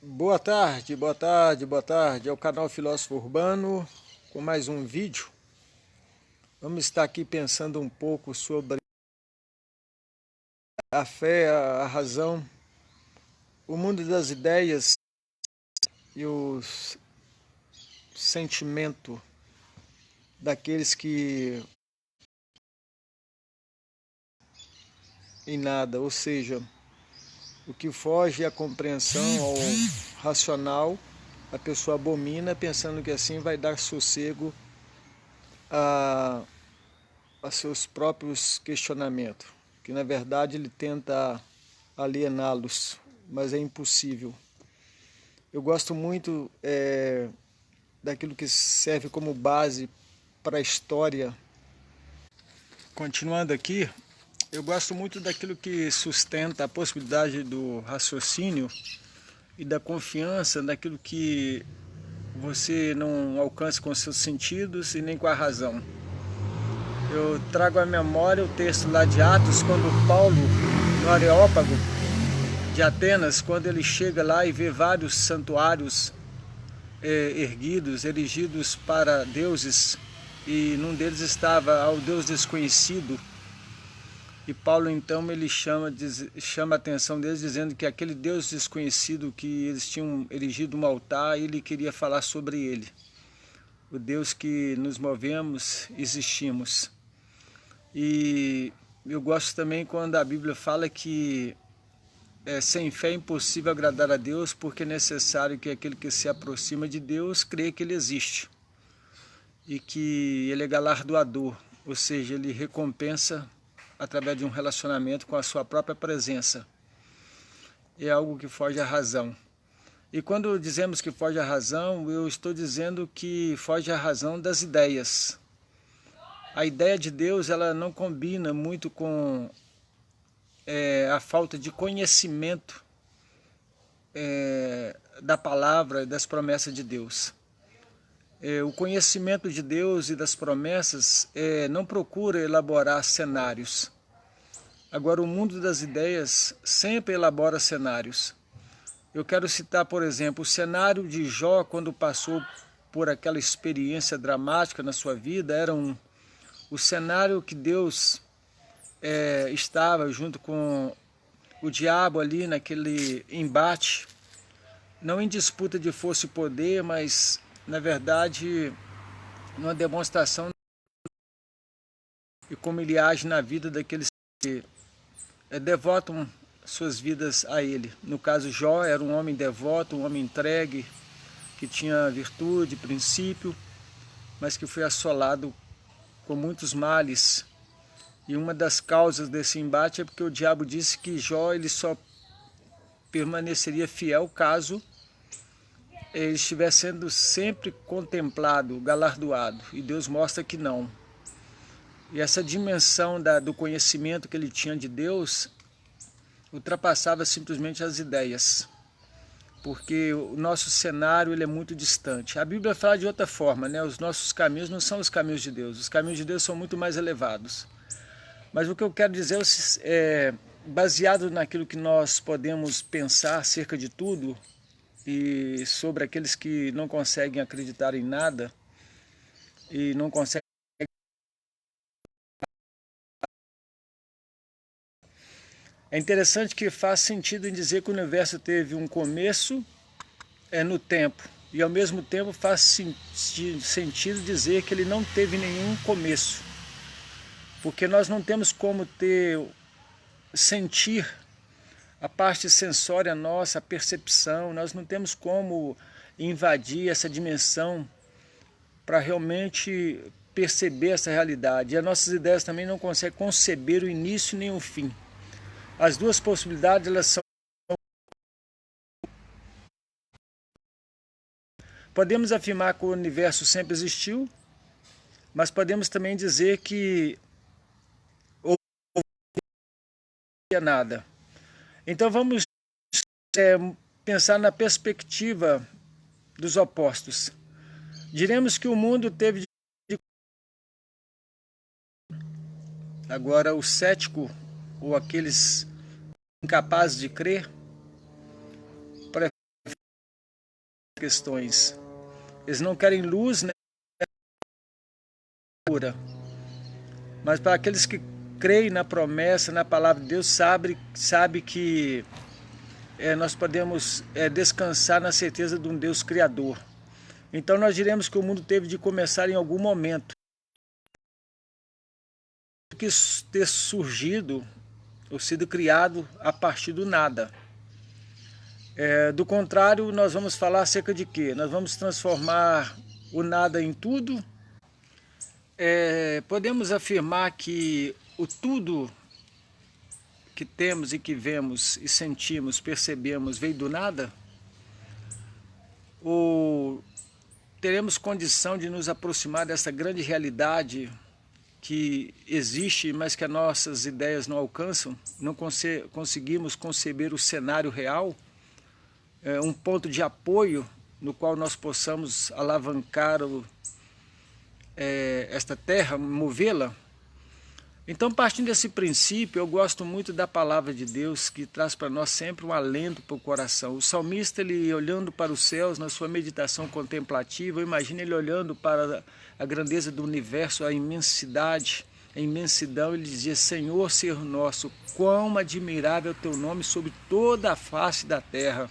Boa tarde, boa tarde, boa tarde. É o canal Filósofo Urbano com mais um vídeo. Vamos estar aqui pensando um pouco sobre a fé, a razão, o mundo das ideias e o sentimento daqueles que em nada, ou seja, o que foge à compreensão, ao racional, a pessoa abomina pensando que assim vai dar sossego a seus próprios questionamentos, que na verdade ele tenta aliená-los, mas é impossível. Eu gosto muito daquilo que serve como base para a história. Continuando aqui, eu gosto muito daquilo que sustenta a possibilidade do raciocínio e da confiança naquilo que você não alcança com seus sentidos e nem com a razão. Eu trago à memória o texto lá de Atos, quando Paulo, no Areópago de Atenas, quando ele chega lá e vê vários santuários erguidos, erigidos para deuses, e num deles estava ao Deus desconhecido. E Paulo então ele chama a atenção deles dizendo que aquele Deus desconhecido que eles tinham erigido um altar, ele queria falar sobre ele. O Deus que nos movemos, existimos. E eu gosto também quando a Bíblia fala que sem fé é impossível agradar a Deus, porque é necessário que aquele que se aproxima de Deus creia que Ele existe e que Ele é galardoador, ou seja, Ele recompensa através de um relacionamento com a sua própria presença. É algo que foge à razão. E quando dizemos que foge à razão, eu estou dizendo que foge à razão das ideias. A ideia de Deus ela não combina muito com a falta de conhecimento da palavra e das promessas de Deus. O conhecimento de Deus e das promessas não procura elaborar cenários. Agora, o mundo das ideias sempre elabora cenários. Eu quero citar, por exemplo, o cenário de Jó quando passou por aquela experiência dramática na sua vida. Era o cenário que Deus estava junto com o diabo ali naquele embate, não em disputa de força e poder, mas na verdade numa demonstração de como ele age na vida daqueles que devotam suas vidas a ele. No caso, Jó era um homem devoto, um homem entregue, que tinha virtude, princípio, mas que foi assolado com muitos males. E uma das causas desse embate é porque o diabo disse que Jó ele só permaneceria fiel caso ele estivesse sendo sempre contemplado, galardoado. E Deus mostra que não. E essa dimensão do conhecimento que ele tinha de Deus ultrapassava simplesmente as ideias. Porque o nosso cenário ele é muito distante. A Bíblia fala de outra forma, né? Os nossos caminhos não são os caminhos de Deus. Os caminhos de Deus são muito mais elevados. Mas o que eu quero dizer é, baseado naquilo que nós podemos pensar acerca de tudo e sobre aqueles que não conseguem acreditar em nada e não conseguem. É interessante que faz sentido em dizer que o universo teve um começo no tempo e ao mesmo tempo faz sentido dizer que ele não teve nenhum começo, porque nós não temos como sentir a parte sensória nossa, a percepção, nós não temos como invadir essa dimensão para realmente perceber essa realidade. E as nossas ideias também não conseguem conceber o início nem o fim. As duas possibilidades, elas são... Podemos afirmar que o universo sempre existiu, mas podemos também dizer que não havia nada. Então vamos pensar na perspectiva dos opostos. Diremos que o mundo teve... Agora o cético, ou aqueles incapazes de crer, questões. Eles não querem luz, né? Mas para aqueles que creem na promessa, na palavra de Deus, sabe que nós podemos descansar na certeza de um Deus Criador. Então nós diremos que o mundo teve de começar em algum momento, que ter surgido ou sido criado a partir do nada. Do contrário, nós vamos falar acerca de quê? Nós vamos transformar o nada em tudo. Podemos afirmar que o tudo que temos e que vemos e sentimos, percebemos, veio do nada? Ou teremos condição de nos aproximar dessa grande realidade que existe, mas que as nossas ideias não alcançam? Não conseguimos conceber o cenário real? Um ponto de apoio no qual nós possamos alavancar esta terra, movê-la? Então, partindo desse princípio, eu gosto muito da palavra de Deus, que traz para nós sempre um alento para o coração. O salmista, ele olhando para os céus, na sua meditação contemplativa, imagina ele olhando para a grandeza do universo, a imensidade, a imensidão, ele dizia: Senhor, Senhor nosso, quão admirável é o teu nome sobre toda a face da terra.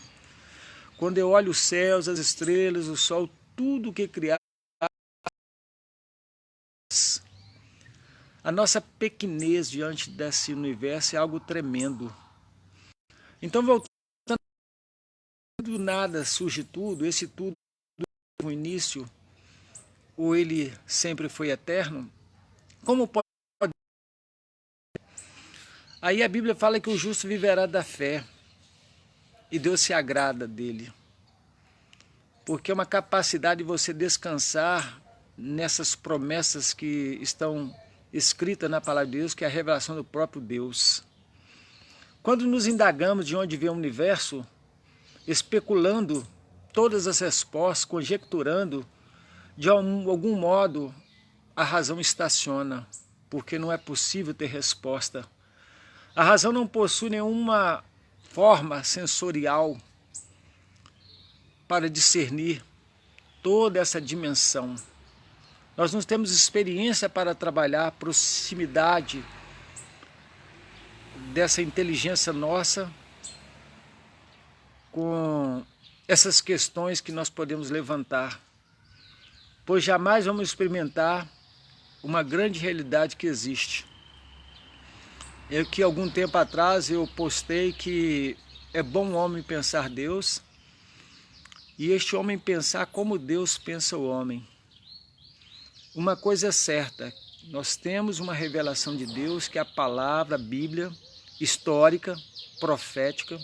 Quando eu olho os céus, as estrelas, o sol, tudo que criaste, a nossa pequenez diante desse universo é algo tremendo. Então, voltando, do nada surge tudo, esse tudo no início, ou ele sempre foi eterno? Como pode? Aí a Bíblia fala que o justo viverá da fé, e Deus se agrada dele. Porque é uma capacidade de você descansar nessas promessas que estão escritas na palavra de Deus, que é a revelação do próprio Deus. Quando nos indagamos de onde vem o universo, especulando todas as respostas, conjecturando, de algum modo a razão estaciona, porque não é possível ter resposta. A razão não possui nenhuma forma sensorial para discernir toda essa dimensão. Nós não temos experiência para trabalhar a proximidade dessa inteligência nossa com essas questões que nós podemos levantar, pois jamais vamos experimentar uma grande realidade que existe. Que algum tempo atrás eu postei que é bom o homem pensar Deus e este homem pensar como Deus pensa o homem. Uma coisa é certa, nós temos uma revelação de Deus, que é a palavra, a Bíblia, histórica, profética,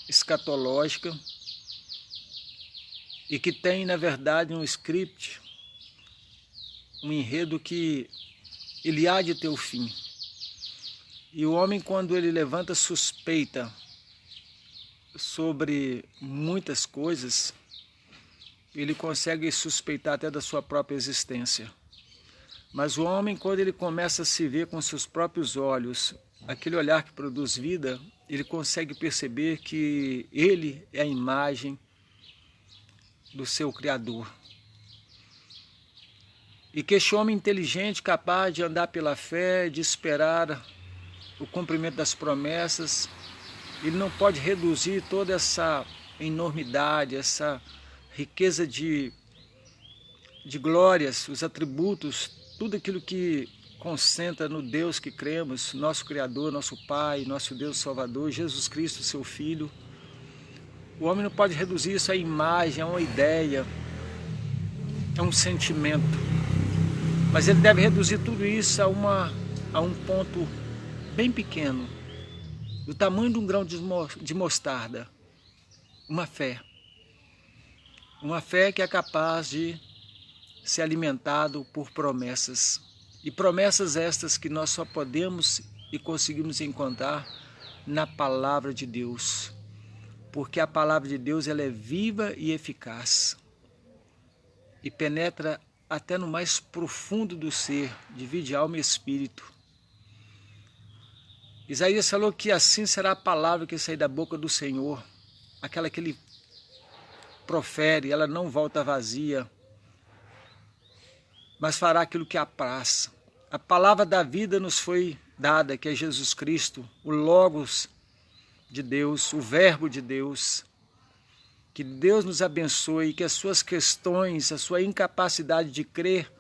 escatológica, e que tem, na verdade, um script, um enredo que ele há de ter o fim. E o homem, quando ele levanta suspeita sobre muitas coisas, ele consegue suspeitar até da sua própria existência. Mas o homem, quando ele começa a se ver com seus próprios olhos, aquele olhar que produz vida, ele consegue perceber que ele é a imagem do seu Criador. E que este homem inteligente, capaz de andar pela fé, de esperar o cumprimento das promessas, ele não pode reduzir toda essa enormidade, essa riqueza de glórias, os atributos, tudo aquilo que concentra no Deus que cremos, nosso Criador, nosso Pai, nosso Deus Salvador, Jesus Cristo, seu Filho. O homem não pode reduzir isso a imagem, a uma ideia, a um sentimento. Mas ele deve reduzir tudo isso a um ponto bem pequeno, do tamanho de um grão de mostarda, uma fé. Uma fé que é capaz de ser alimentado por promessas. E promessas estas que nós só podemos e conseguimos encontrar na palavra de Deus. Porque a palavra de Deus ela é viva e eficaz. E penetra até no mais profundo do ser, divide alma e espírito. Isaías falou que assim será a palavra que sair da boca do Senhor, aquela que ele profere, ela não volta vazia, mas fará aquilo que apraz. A palavra da vida nos foi dada, que é Jesus Cristo, o Logos de Deus, o Verbo de Deus. Que Deus nos abençoe, que as suas questões, a sua incapacidade de crer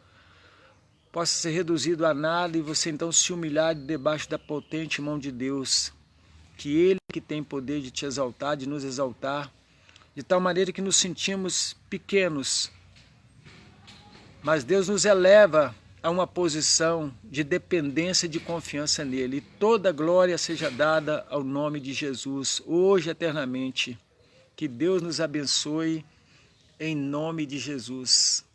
possa ser reduzido a nada e você então se humilhar debaixo da potente mão de Deus. Que Ele que tem poder de te exaltar, de nos exaltar, de tal maneira que nos sentimos pequenos, mas Deus nos eleva a uma posição de dependência e de confiança nele. E toda glória seja dada ao nome de Jesus, hoje e eternamente. Que Deus nos abençoe, em nome de Jesus.